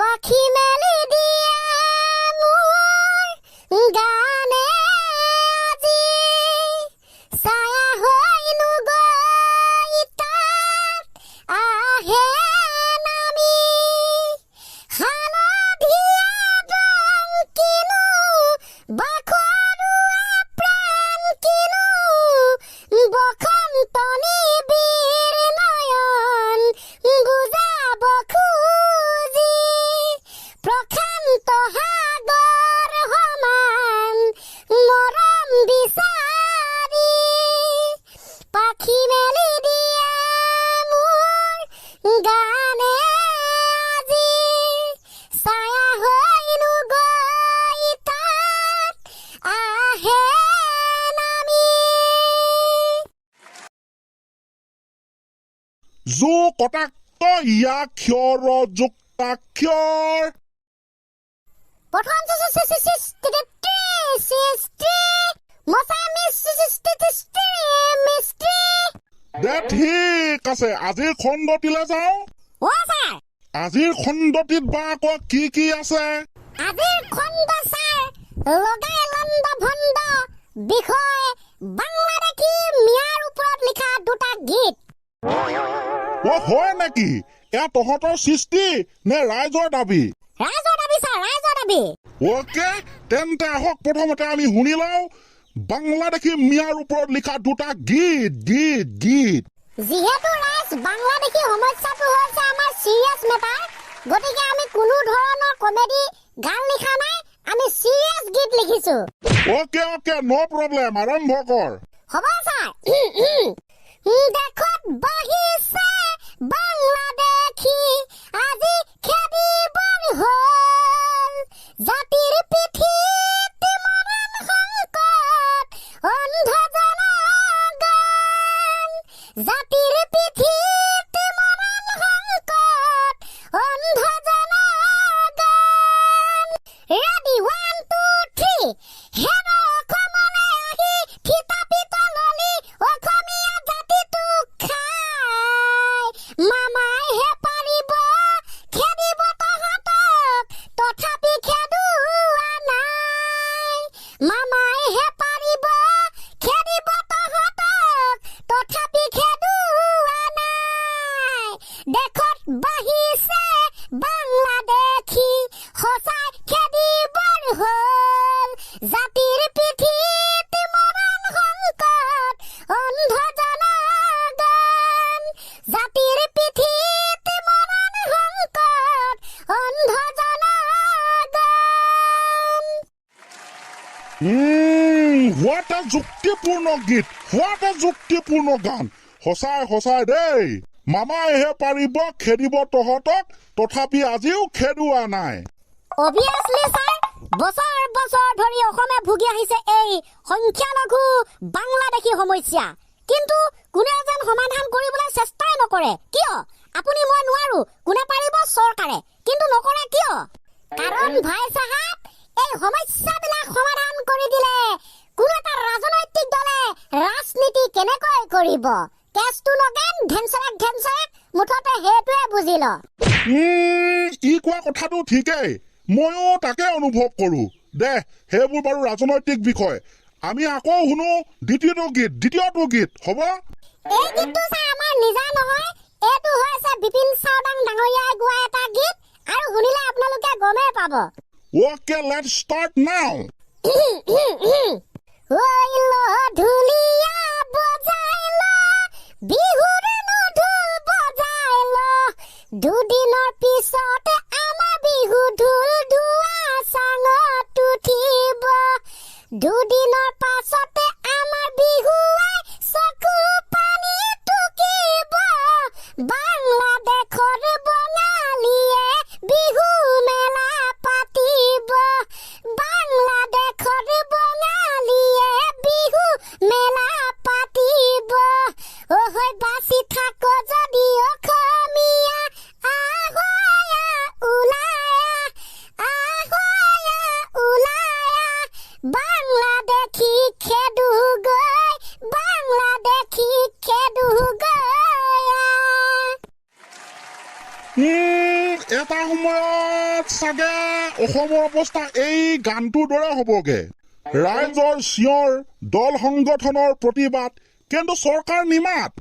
পাখি মেলি দিয়ে মোৰ গানে আজি ছায়া হৈনো গৈ তাত আহে নামি হালধীয়া ৰং কিনো বাখৰুৱা প্ৰাণ কিনো বসন্ত নিবিড় নয়ন বুজাব খুজি প্ৰশান্ত সাগৰ সমান মৰম বিচাৰি পাখি মেলি দিয়া মোৰ গানে আজি ছায়া হৈনো গৈ তাত আহে নামি জো কটাক্ত ইয়াক ক্ষৰ যুক্তাক্ষৰ প্ৰথম দে ঠিক আছে আজিৰ খণ্ডটিলে যাওঁ আজিৰ খণ্ডটিত বা আকৌ কি কি আছে আজিৰ খণ্ড ছাৰ লগাই লণ্ড ভণ্ড বিষয় বাংলাদেশী মিয়াৰ ওপৰত লিখা দুটা গীত হয় নেকি এয়া তহঁতৰ সৃষ্টি নে ৰাইজৰ দাবী ৰাইজৰ দাবী ছাৰ ৰাইজৰ দাবী ওকে তেন্তে আহক প্ৰথমতে আমি শুনি লওঁ বাংলাদেশী মিয়াৰ ওপৰত লিখা দুটা গীত গীত গীত যিহেতু ৰাইজ বাংলাদেশী সমস্যাটো হৈছে আমাৰ চিৰিয়াছ মেটাৰ গতিকে আমি কোনো ধৰণৰ কমেডি গান লিখা নাই আমি চিৰিয়াছ গীত লিখিছো ওকে নো প্ৰব্লেম আৰম্ভ কৰ হ'ব ছাৰ দেশত বাঢ়িছে বাংলাদেশী আজি খেদিবৰ হ'ল জাতিৰ পিঠিত মৰণ সংকট অন্ধ জনগণ জাতিৰ পিঠিত মৰণ সংকট অন্ধ জনগণ ৰেডি 1 2 3 হেৰ অসমলৈ আহি থিতাপিত ললি অসমীয়া জাতিটোক খাই মামাইহে পাৰিব খেদিব তহঁতক তথাপি খেদোৱা নাই মামাইহে পাৰিব খেদিব তহঁতক তথাপি খেদোৱা নাই দেশত বাঢ়িছে বাংলাদেশী সঁচাই খেদিবৰ হ'ল জাতিৰ পিঠিত মৰণ সংকট অন্ধ জনগণ জাতিৰ পিঠিত মৰণ সংকট অন্ধ জনগণ হোৱাট এ যুক্তিপূৰ্ণ গীত হোৱাট এ যুক্তিপূৰ্ণ গান সঁচাই দেই মামাইহে পাৰিব খেদিব তহঁতক তথাপি আজিও খেদোৱা নাই অবভিয়াছলি ছাৰ বছৰ বছৰ ধৰি অসমে ভুগি আহিছে এই সংখ্যালঘু বাংলাদেশী সমস্যা কিন্তু কোনে যেন সমাধান কৰিবলৈ চেষ্টাই নকৰে কিয় আপুনি মই নোৱাৰো কোনে পাৰিব চৰকাৰে কিন্তু নকৰে কিয় কাৰণ ভাই সাহেব এই সমস্যাবিলাক সমাধান কৰি দিলে কোনো এটা ৰাজনৈতিক দলে ৰাজনীতি কেনেকৈ কৰিব কেছটো নগেন ধেনচৰাক মুঠতে সেইটোৱে বুজিল ই কোৱা কথাটো ঠিকেই ময়ো তাকে অনুভৱ কৰো দে সেইবোৰ বাৰু ৰাজনৈতিক বিষয় আমি আকৌ শুনো দ্বিতীয়টো গীত হ'ব এই গীতটো ছাৰ আমাৰ নিজা নহয় এইটো হৈছে বিপিন চাওদাং ডাঙৰীয়াই গোৱা এটা গীত আৰু শুনিলে আপোনালোকে গমেই পাব ওকে লেটছ ষ্টাৰ্ট নাও ঐ ল ঢুলীয়া বজাই ল বিহুৰ ঢোল বজাই ল দুদিনৰ পিছতে আমাৰ বিহু ঢোল ধোৱা চাঙত উঠিব দুদিনৰ পাছতে আমাৰ বিহুৱাই চকু পানী টুকিব বাংলাদেশৰ বঙালীয়ে বিহু মেলা পাতিব বাংলাদেশৰ বঙালীয়ে বিহু মেলা পাতিব হৈ বাচি থাক যদি অসমীয়া আহৈ সময়ত চাগে অসমৰ অৱস্থা এই গানটোৰ দৰে হ'বগে। ৰাইজৰ চিঞৰ, দল সংগঠনৰ প্ৰতিবাদ, কিন্তু চৰকাৰ নিমাত।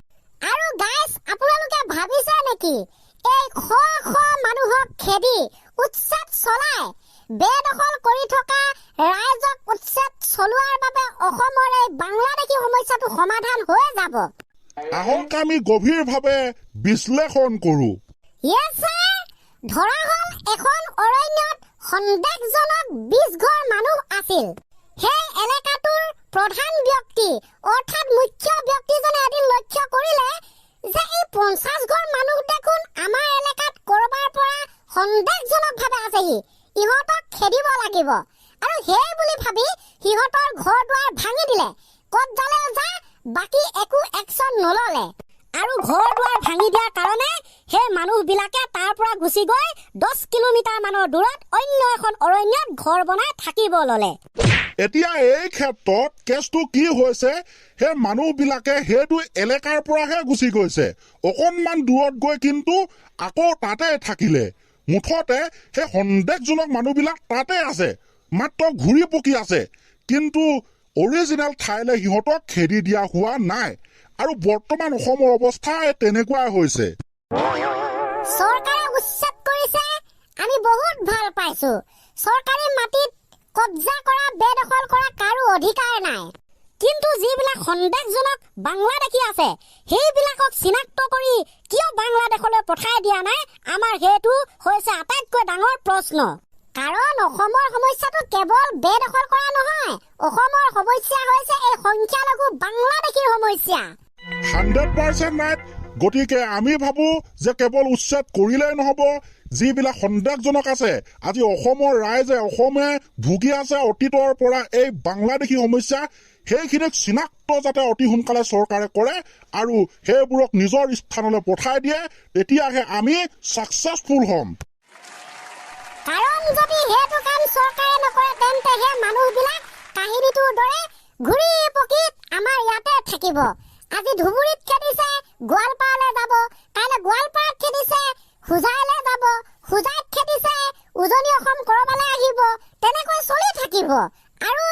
আৰু গাইছ, আপোনালোকে ভাবিছে নেকি এই শ শ মানুহক খেদি উচ্ছেদ চলাই বেদখল কৰি থকা ৰাইজক উচ্ছেদ চলোৱাৰ বাবে অসমৰ এই বাংলাদেশী সমস্যাটো সমাধান হৈ যাব? আহক আমি গভীৰভাৱে বিশ্লেষণ কৰো। Yes sir. ধৰা হ'ল এখন অৰণ্যত সন্দেহজনক 20 ঘৰ মানুহ আছিল। সেই এলেকাটোৰ প্ৰধান ব্যক্তি অৰ্থাৎ মুখ্য ব্যক্তিজনে এদিন লক্ষ্য কৰিলে যে এই 50 ঘৰ মানুহ দেখোন আমাৰ এলেকাত কৰবাৰ পৰা সন্দেহজনকভাৱে আছেহি, ইহঁতক খেদিব লাগিব। আৰু সেই বুলি ভাবি সিহঁতৰ ঘৰ দুৱাৰ ভাঙি দিলে। ক'ত জালে যা, বাকী একো একশ্যন নললে। আৰু ঘৰ দুৱাৰ ভাঙি দিয়াৰ কাৰণে সেই মানুহবিলাকে তাৰ পৰা গুচি গৈ 10 কিলোমিটাৰ মানৰ দূৰত অন্য এখন অৰণ্যত ঘৰ বনাই থাকিব ললে। এতিয়া এই ক্ষেত্ৰত কেছটো কি হৈছে, সেই মানুহবিলাকে সেইটো এলেকাৰ পৰাহে গুচি গৈছে, অকণমান দূৰত গৈ কিন্তু আকৌ তাতে থাকিলে। মুঠতে সেই সন্দেহজনক মানুহবিলাক তাতে আছে, মাত্ৰ ঘূৰি পকি আছে, কিন্তু অৰিজিনেল ঠাইলৈ সিহঁতক খেদি দিয়া হোৱা নাই। আৰু বৰ্তমান অসমৰ অৱস্থা তেনেকুৱাই হৈছে। চৰকাৰে উচ্ছেদ কৰিছে, আমি বহুত ভাল পাইছো। চৰকাৰী মাটিত কব্জা কৰা, বেদখল কৰা কাৰো অধিকাৰ নাই। কিন্তু যিবিলাক সন্দেহজনক বাংলাদেশী আছে, সেইবিলাকক চিনাক্ত কৰি কিয় বাংলাদেশলৈ পঠাই দিয়া নাই, আমাৰ সেইটো হৈছে আটাইতকৈ ডাঙৰ প্ৰশ্ন। কাৰণ অসমৰ সমস্যাটো কেৱল বেদখল কৰা নহয়, অসমৰ সমস্যা হৈছে এই সংখ্যালঘু বাংলাদেশীৰ সমস্যা। 100% ৰাইট। গতিকে আমি ভাবো যে কেৱল উচ্ছেদ কৰিলেই নহ'ব, যিবিলাক সন্দেহজনক আছে, আজি অসমৰ ৰাইজে, অসমে ভুগি আছে অতীতৰ পৰা এই বাংলাদেশী সমস্যা, সেইখিনিক চিনাক্ত যাতে অতি সোনকালে চৰকাৰে কৰে আৰু সেইবোৰক নিজৰ স্থানলৈ পঠাই দিয়ে, তেতিয়াহে আমি ছাকচেছফুল হ'ম। কাৰণ যদি সেইটো কাম চৰকাৰে নকৰে, তেন্তে সেই মানুহবিলাক কাহিনীটোৰ দৰে ঘূৰি পকি আমাৰ ইয়াতে থাকিব। আজি ধুবুৰীত খেদিছে, গোৱালপাৰালৈ যাব, কাইলৈ গোৱালপাৰাত খেদিছে, হোজাইলৈ যাব, হোজাইত খেদিছে, উজনি অসম কৰবালৈ আহিব, তেনেকৈ চলি থাকিব। আৰু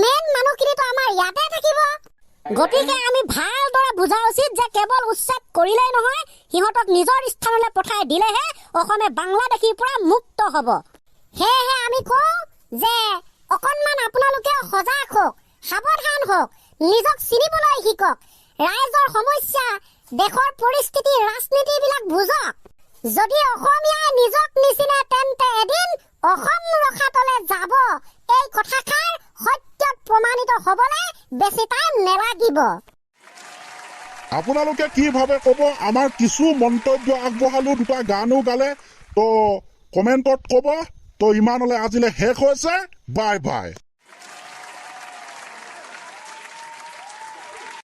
মেইন মানুহখিনিতো আমাৰ ইয়াতে থাকিব। গতিকে আমি ভালদৰে বুজা উচিত যে কেৱল উচ্ছেদ কৰিলেই নহয়, সিহঁতক নিজৰ স্থানলৈ পঠাই দিলেহে অসমে বাংলাদেশীৰ পৰা মুক্ত হ'ব। সেয়েহে আমি কওঁ যে অকণমান আপোনালোকে সজাগ হওক, সাৱধান হওক, নিজক চিনিবলৈ শিকক, ৰাইজৰ সমস্যা, দেশৰ পৰিস্থিতি, ৰাজনীতিবিলাক বুজক। যদি অসমীয়াই নিজক নিচিনে, তেন্তে এদিন অসম ৰখাতলে যাব। এই কথাষাৰ সত্যত প্ৰমাণিত হ'বলৈ বেছি টাইম নেলাগিব। আপোনালোকে কি ভাবে ক'ব। আমাৰ কিছু মন্তব্য আগবঢ়ালো, দুটা গানো গালে, তো কমেণ্টত ক'ব। তো ইমানলৈ আজিলৈ শেষ হৈছে। Bye bye.